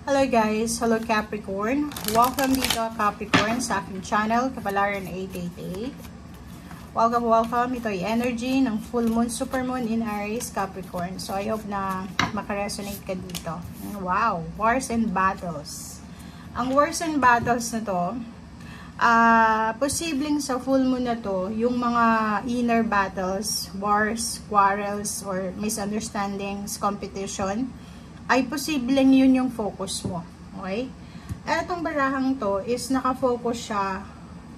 Hello guys, hello Capricorn. Welcome dito Capricorn sa aking channel, Kapalaran 888. Welcome. Ito ay energy ng full moon, super moon in Aries, Capricorn. So I hope na makaresonate ka dito. Wow, wars and battles. Ang wars and battles na to, posibleng sa full moon na to, yung mga inner battles, wars, quarrels, or misunderstandings, competition, ay posibleng yun yung focus mo. Okay? Etong barahang to is nakafocus siya,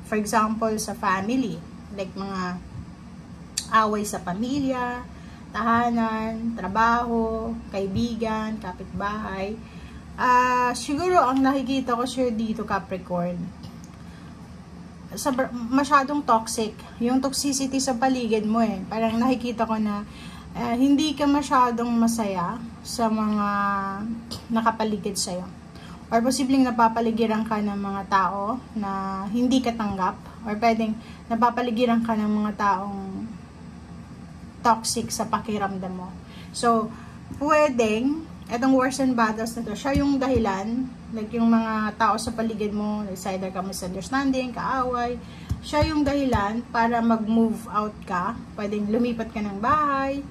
for example, sa family. Like mga away sa pamilya, tahanan, trabaho, kaibigan, kapitbahay. Siguro ang nakikita ko sure dito, Capricorn, masyadong toxic. Yung toxicity sa paligid mo eh. Parang nakikita ko na hindi ka masyadong masaya sa mga nakapaligid sa'yo. Or posibleng napapaligiran ka ng mga tao na hindi ka tanggap. Or pwedeng napapaligiran ka ng mga taong toxic sa pakiramdam mo. So, pwedeng, etong wars and battles na to, siya yung dahilan, like yung mga tao sa paligid mo, like either ka misunderstanding, kaaway, siya yung dahilan para mag-move out ka. Pwedeng lumipat ka ng bahay,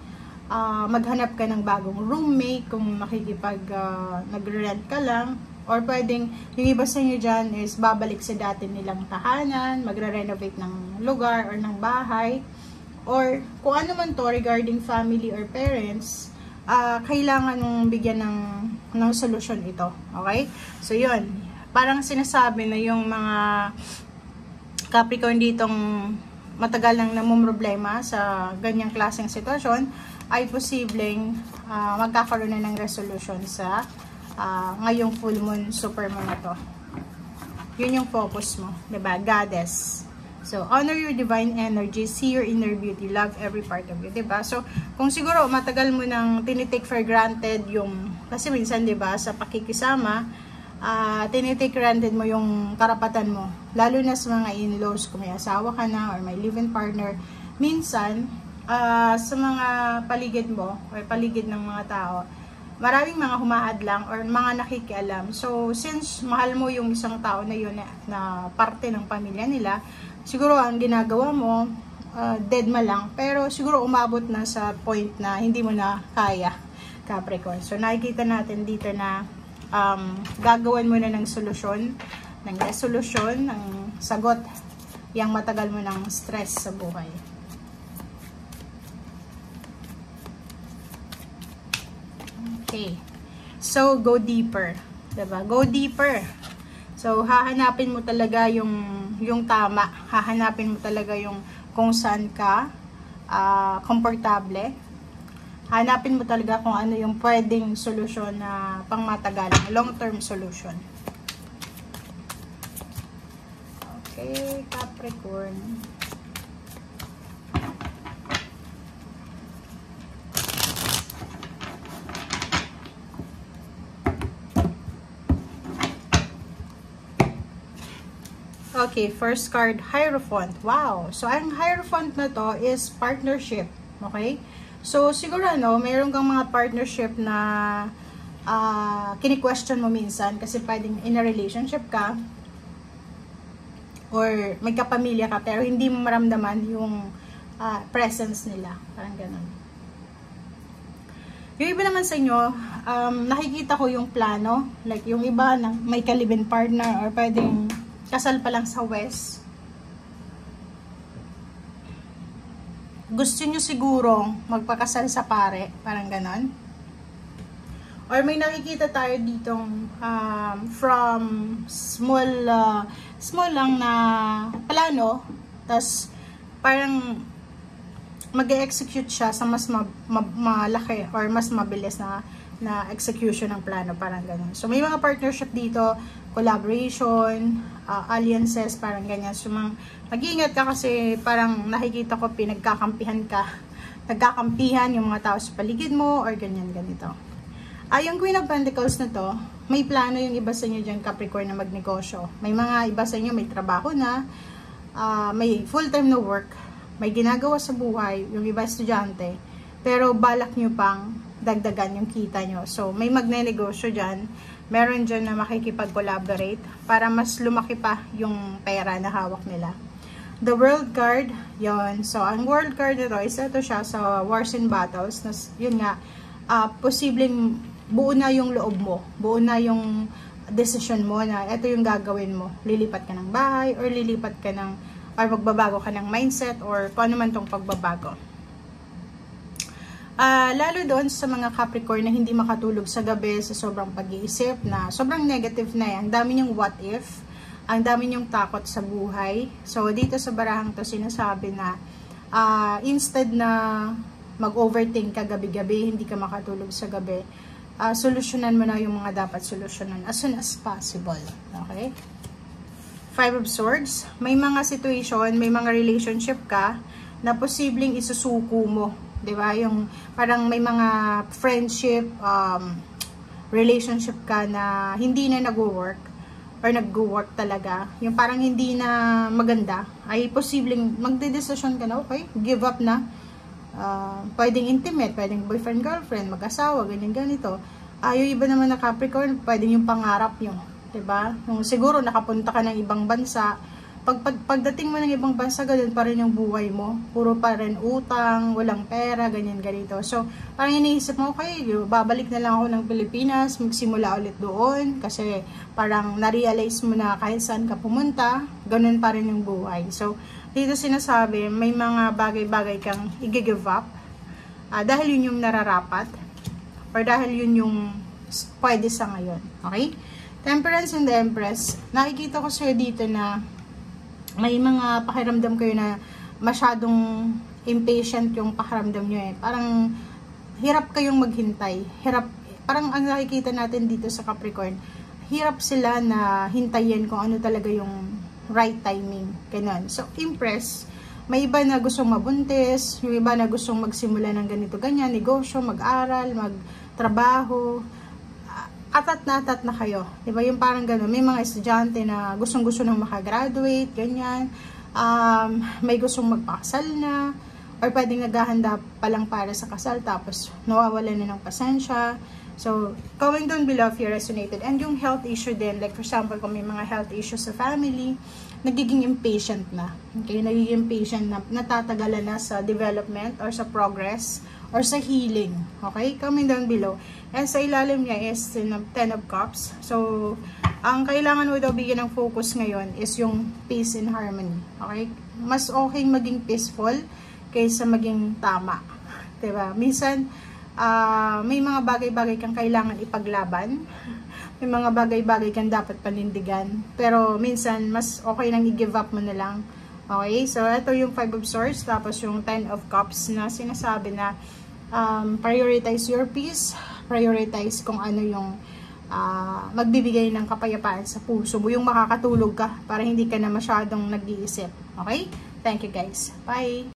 maghanap ka ng bagong roommate kung nagre-rent ka lang, or pwedeng yung iba sa inyo dyan is babalik sa dati nilang tahanan, magre-renovate ng lugar or ng bahay, or kung ano man to regarding family or parents, kailangan mong bigyan ng solusyon ito. Okay? So yun, parang sinasabi na yung mga Capricorn ditong matagal nang namumroblema sa ganyang klaseng sitwasyon, ay posibleng magkakaroon na ng resolution sa ngayong full moon, super moon na to. Yun yung focus mo, diba? Goddess. So, honor your divine energy, see your inner beauty, love every part of you, diba? So, kung siguro matagal mo nang tinitake for granted yung, kasi minsan, diba, sa pakikisama, tinitake granted mo yung karapatan mo, lalo na sa mga in-laws, kung may asawa ka na or may live-in partner, minsan, sa mga paligid mo or paligid ng mga tao, maraming mga humahadlang or mga nakikialam. So, since mahal mo yung isang tao na yun na parte ng pamilya nila, siguro ang ginagawa mo, deadma lang, pero siguro umabot na sa point na hindi mo na kaya, Capricorn. So, nakikita natin dito na gagawan mo na ng solusyon, ng resolution, ng sagot, yung matagal mo ng stress sa buhay. Okay. So, go deeper. Diba? Go deeper. So, hahanapin mo talaga yung tama. Hahanapin mo talaga yung kung saan ka komportable. Hanapin mo talaga kung ano yung pwedeng solusyon na pangmatagalan. Long-term solution. Okay, Capricorn. Okay, first card, Hierophant. Wow! So, ang Hierophant na to is partnership. Okay? So, siguro mayroon kang mga partnership na kini-question mo minsan kasi pwedeng in a relationship ka or may kapamilya ka pero hindi mo maramdaman yung presence nila. Parang ganun. Yung iba naman sa inyo, nakikita ko yung plano. Like, yung iba may ka-live-in partner or pwedeng kasal pa lang sa West. Gusto nyo siguro magpakasal sa pare. Parang ganon. Or may nakikita tayo ditong from small lang na plano. Tas parang mag-execute siya sa mas malaki or mas mabilis na execution ng plano. Parang ganon. So may mga partnership dito, collaboration, alliances, parang ganyan. So, mag-iingat ka kasi parang nakikita ko pinagkakampihan ka. Nagkakampihan yung mga tao sa paligid mo or ganyan, ganito. Yung Queen of Pentacles na to, may plano yung iba sa inyo dyan, Capricorn, na magnegosyo. May mga iba sa inyo, may trabaho na, may full-time na work, may ginagawa sa buhay, yung iba estudyante, pero balak nyo pang dagdagan yung kita nyo. So, may magnenegosyo dyan meron dyan na makikipag-collaborate para mas lumaki pa yung pera na hawak nila. The World card, yon. So, ang World card nito is ito siya sa Wars and Battles. Yun nga, posibleng buo na yung loob mo. Buo na yung decision mo na ito yung gagawin mo. Lilipat ka ng bahay or lilipat ka ng, or magbabago ka ng mindset or kung ano man tong pagbabago. Lalo doon sa mga Capricorn na hindi makatulog sa gabi sa sobrang pag-iisip na sobrang negative na yan. Ang dami niyong what if. Ang dami niyong takot sa buhay. So, dito sa barahang to sinasabi na instead na mag-overthink ka gabi-gabi, hindi ka makatulog sa gabi, solusyonan mo na yung mga dapat solusyonan as soon as possible. Okay? Five of Swords. May mga situation, may mga relationship ka na posibleng isusuko mo. Diba? Yung parang may mga friendship, relationship ka na hindi na nag-work or nag-work talaga, yung parang hindi na maganda, ay posibleng magdedesisyon ka na, okay, give up na. Pwedeng intimate, pwedeng boyfriend, girlfriend, mag-asawa, ganyan, ganito. Yung iba naman na Capricorn, pwedeng yung pangarap yung, diba? Yung siguro nakapunta ka ng ibang bansa, pagdating mo ng ibang bansa, ganun pa rin yung buhay mo. Puro pa rin utang, walang pera, ganyan, ganito. So, parang iniisip mo, okay, babalik na lang ako ng Pilipinas, magsimula ulit doon. Kasi parang na-realize mo na kahit saan ka pumunta, ganun pa rin yung buhay. So, dito sinasabi, may mga bagay-bagay kang i-give up. Dahil yun yung nararapat. Or dahil yun yung pwede sa ngayon. Okay? Temperance and the Empress. Nakikita ko sa'yo dito na may mga pakiramdam kayo na masyadong impatient yung pakiramdam nyo eh. Parang hirap kayong maghintay. Hirap, parang ang nakikita natin dito sa Capricorn, hirap sila na hintayin kung ano talaga yung right timing. Ganun. So, Empress, may iba na gustong mabuntis, yung iba na gustong magsimula ng ganito, ganyan, negosyo, mag-aral, magtrabaho, atat na kayo. Diba? Yung parang gano'n. May mga estudyante na gustong-gusto nang makagraduate, ganyan. May gustong magpakasal na, or pwedeng naghahanda pa lang para sa kasal, tapos nawawala na ng pasensya. So, comment down below if you resonated. And yung health issue din, like for example, kung may mga health issues sa family, nagiging impatient na. Okay? Nagiging impatient na, natatagalan na sa development or sa progress or sa healing. Okay? Comment down below. And sa ilalim niya is Ten of Cups. So, ang kailangan mo daw bigyan ng focus ngayon is yung peace and harmony. Okay? Mas okay maging peaceful kaysa maging tama. Diba? Minsan, may mga bagay-bagay kang kailangan ipaglaban. May mga bagay-bagay kang dapat panindigan. Pero minsan, mas okay nang i-give up mo na lang. Okay? So, ito yung Five of Swords. Tapos yung Ten of Cups na sinasabi na prioritize your peace. Prioritize kung ano yung magbibigay ng kapayapaan sa puso mo. Yung makakatulog ka para hindi ka na masyadong nag-iisip. Okay? Thank you guys. Bye!